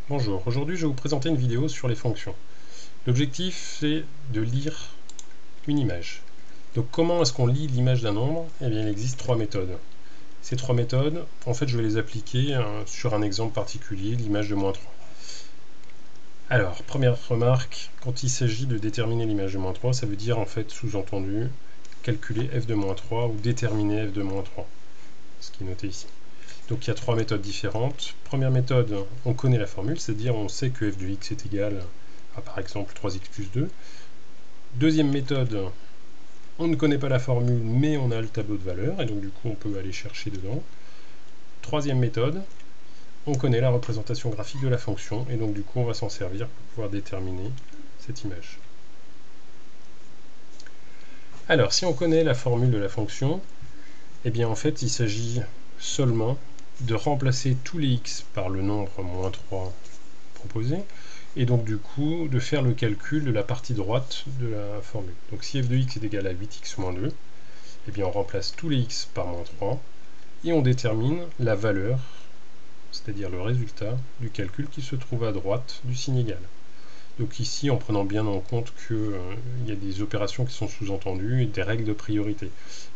Bonjour, aujourd'hui je vais vous présenter une vidéo sur les fonctions. L'objectif c'est de lire une image. Donc comment est-ce qu'on lit l'image d'un nombre? Eh bien il existe trois méthodes. Ces trois méthodes, en fait je vais les appliquer sur un exemple particulier, l'image de -3. Alors, première remarque, quand il s'agit de déterminer l'image de -3, ça veut dire en fait sous-entendu calculer f de -3 ou déterminer f de -3, ce qui est noté ici. Donc il y a trois méthodes différentes. Première méthode, on connaît la formule, c'est-à-dire on sait que f de x est égal à par exemple 3x plus 2. Deuxième méthode, on ne connaît pas la formule mais on a le tableau de valeurs et donc du coup on peut aller chercher dedans. Troisième méthode, on connaît la représentation graphique de la fonction et donc du coup on va s'en servir pour pouvoir déterminer cette image. Alors si on connaît la formule de la fonction, eh bien en fait il s'agit seulement de remplacer tous les x par le nombre -3 proposé, et donc du coup de faire le calcul de la partie droite de la formule. Donc si f de x est égal à 8x moins 2, eh bien on remplace tous les x par -3, et on détermine la valeur, c'est-à-dire le résultat du calcul qui se trouve à droite du signe égal. Donc ici, en prenant bien en compte qu'il y a des opérations qui sont sous-entendues et des règles de priorité.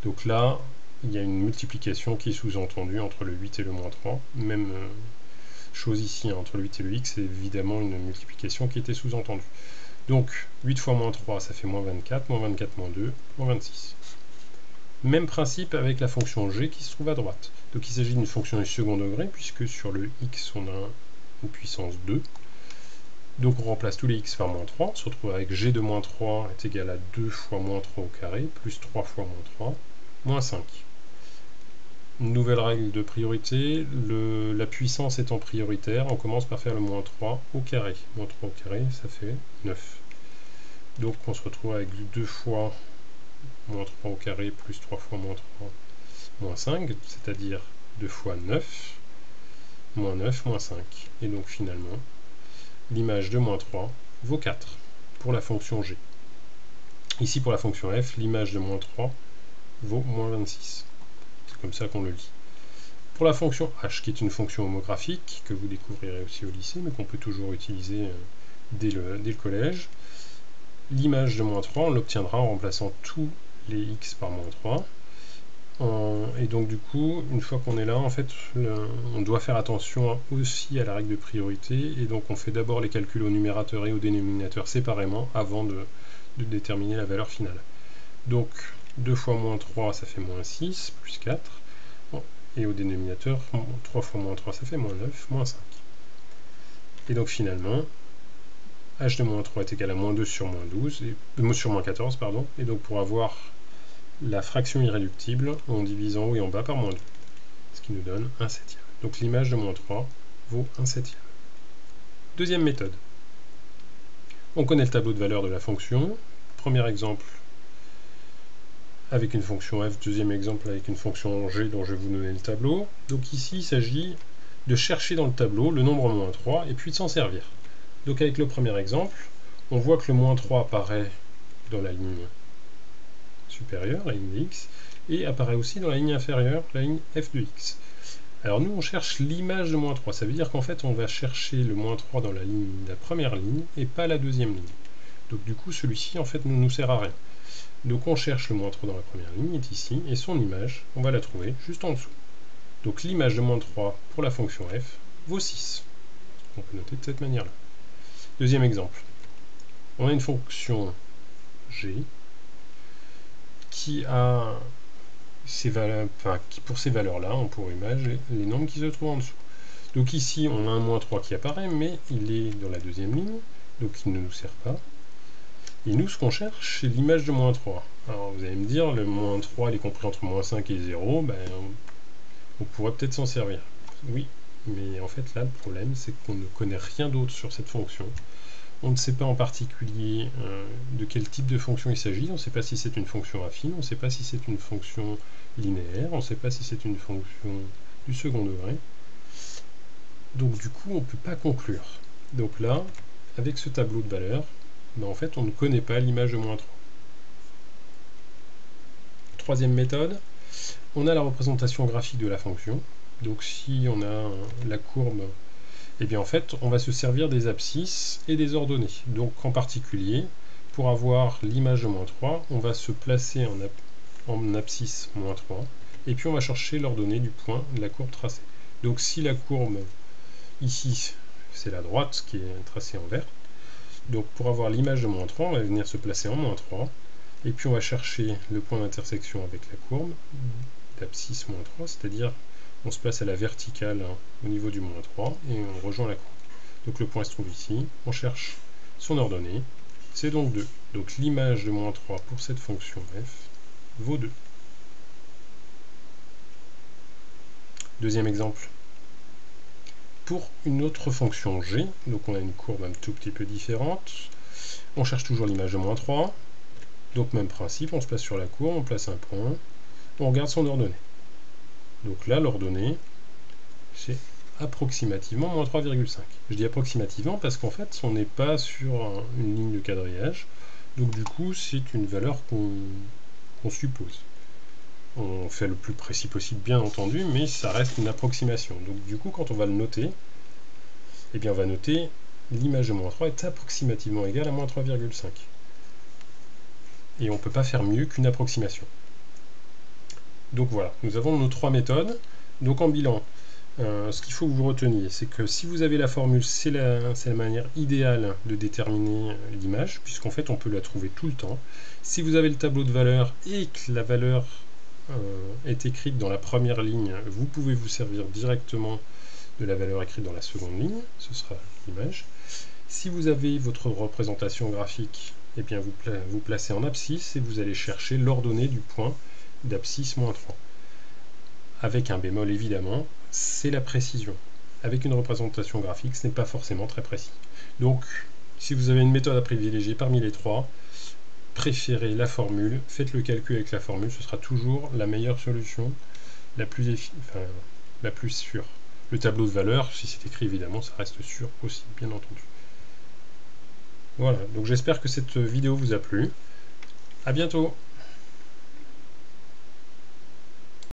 Donc là, il y a une multiplication qui est sous-entendue entre le 8 et le -3. Même chose ici, entre le 8 et le x, c'est évidemment une multiplication qui était sous-entendue. Donc 8 fois -3, ça fait -24, -24 -2, -26. Même principe avec la fonction g qui se trouve à droite. Donc il s'agit d'une fonction du second degré, puisque sur le x, on a une puissance 2. Donc on remplace tous les x par -3, on se retrouve avec g de -3 est égal à 2 fois -3 au carré, plus 3 fois -3, moins 5. Une nouvelle règle de priorité, la puissance étant prioritaire, on commence par faire le -3 au carré. -3 au carré, ça fait 9. Donc on se retrouve avec 2 fois -3 au carré, plus 3 fois -3, moins 5, c'est-à-dire 2 fois 9, moins 9, moins 5. Et donc finalement, l'image de -3 vaut 4 pour la fonction g. Ici pour la fonction f, l'image de -3 vaut -26. C'est comme ça qu'on le lit. Pour la fonction h, qui est une fonction homographique, que vous découvrirez aussi au lycée, mais qu'on peut toujours utiliser dès le collège, l'image de -3, on l'obtiendra en remplaçant tous les x par -3. Et donc du coup, une fois qu'on est là, en fait, on doit faire attention aussi à la règle de priorité, et donc on fait d'abord les calculs au numérateur et au dénominateur séparément avant de déterminer la valeur finale. Donc 2 fois -3, ça fait -6, plus 4, et au dénominateur, 3 fois -3, ça fait -9, -5. Et donc finalement, h de -3 est égal à -2 sur -12, sur -14, pardon, et donc pour avoir la fraction irréductible, on divise en haut et en bas par -2, ce qui nous donne 1/7. Donc l'image de -3 vaut 1/7. Deuxième méthode. On connaît le tableau de valeur de la fonction. Premier exemple avec une fonction f, deuxième exemple avec une fonction g dont je vais vous donner le tableau. Donc ici, il s'agit de chercher dans le tableau le nombre -3 et puis de s'en servir. Donc avec le premier exemple, on voit que le -3 apparaît dans la ligne supérieure, la ligne de x, et apparaît aussi dans la ligne inférieure, la ligne f de x. Alors nous on cherche l'image de -3, ça veut dire qu'en fait on va chercher le -3 dans la première ligne et pas la deuxième ligne. Donc du coup celui-ci en fait ne nous sert à rien. Donc on cherche le -3 dans la première ligne, est ici, et son image, on va la trouver juste en dessous. Donc l'image de -3 pour la fonction f vaut 6. On peut noter de cette manière-là. Deuxième exemple. On a une fonction g qui a pour ces valeurs-là, on pourrait imaginer les nombres qui se trouvent en dessous. Donc ici, on a un -3 qui apparaît, mais il est dans la deuxième ligne, donc il ne nous sert pas. Et nous, ce qu'on cherche, c'est l'image de -3. Alors vous allez me dire, le -3, il est compris entre -5 et 0, ben, on pourrait peut-être s'en servir. Oui, mais en fait là, le problème, c'est qu'on ne connaît rien d'autre sur cette fonction. On ne sait pas en particulier de quel type de fonction il s'agit, on ne sait pas si c'est une fonction affine, on ne sait pas si c'est une fonction linéaire, on ne sait pas si c'est une fonction du second degré. Donc du coup, on ne peut pas conclure. Donc là, avec ce tableau de valeurs, ben en fait, on ne connaît pas l'image de -3. Troisième méthode, on a la représentation graphique de la fonction. Donc si on a la courbe Et bien en fait, on va se servir des abscisses et des ordonnées. Donc en particulier, pour avoir l'image de -3, on va se placer en abscisse -3, et puis on va chercher l'ordonnée du point de la courbe tracée. Donc si la courbe, ici, c'est la droite qui est tracée en vert, donc pour avoir l'image de -3, on va venir se placer en -3, et puis on va chercher le point d'intersection avec la courbe d'abscisse -3, c'est-à-dire on se place à la verticale au niveau du -3 et on rejoint la courbe. Donc le point se trouve ici, on cherche son ordonnée, c'est donc 2. Donc l'image de -3 pour cette fonction f vaut 2. Deuxième exemple. Pour une autre fonction g, donc on a une courbe un tout petit peu différente, on cherche toujours l'image de -3, donc même principe, on se place sur la courbe, on place un point, on regarde son ordonnée. Donc là, l'ordonnée, c'est approximativement -3,5. Je dis approximativement parce qu'en fait, on n'est pas sur une ligne de quadrillage, donc du coup, c'est une valeur qu'on suppose. On fait le plus précis possible, bien entendu, mais ça reste une approximation. Donc du coup, quand on va le noter, eh bien on va noter l'image de -3 est approximativement égale à -3,5. Et on ne peut pas faire mieux qu'une approximation. Donc voilà, nous avons nos 3 méthodes. Donc en bilan, ce qu'il faut que vous reteniez, c'est que si vous avez la formule, c'est la manière idéale de déterminer l'image, puisqu'en fait on peut la trouver tout le temps. Si vous avez le tableau de valeur et que la valeur est écrite dans la première ligne, vous pouvez vous servir directement de la valeur écrite dans la seconde ligne, ce sera l'image. Si vous avez votre représentation graphique, eh bien vous placez en abscisse et vous allez chercher l'ordonnée du point d'abscisse -3. Avec un bémol évidemment, c'est la précision. Avec une représentation graphique, ce n'est pas forcément très précis. Donc, si vous avez une méthode à privilégier parmi les trois, préférez la formule, faites le calcul avec la formule, ce sera toujours la meilleure solution, la plus sûre. Le tableau de valeur, si c'est écrit évidemment, ça reste sûr aussi, bien entendu. Voilà, donc j'espère que cette vidéo vous a plu. À bientôt!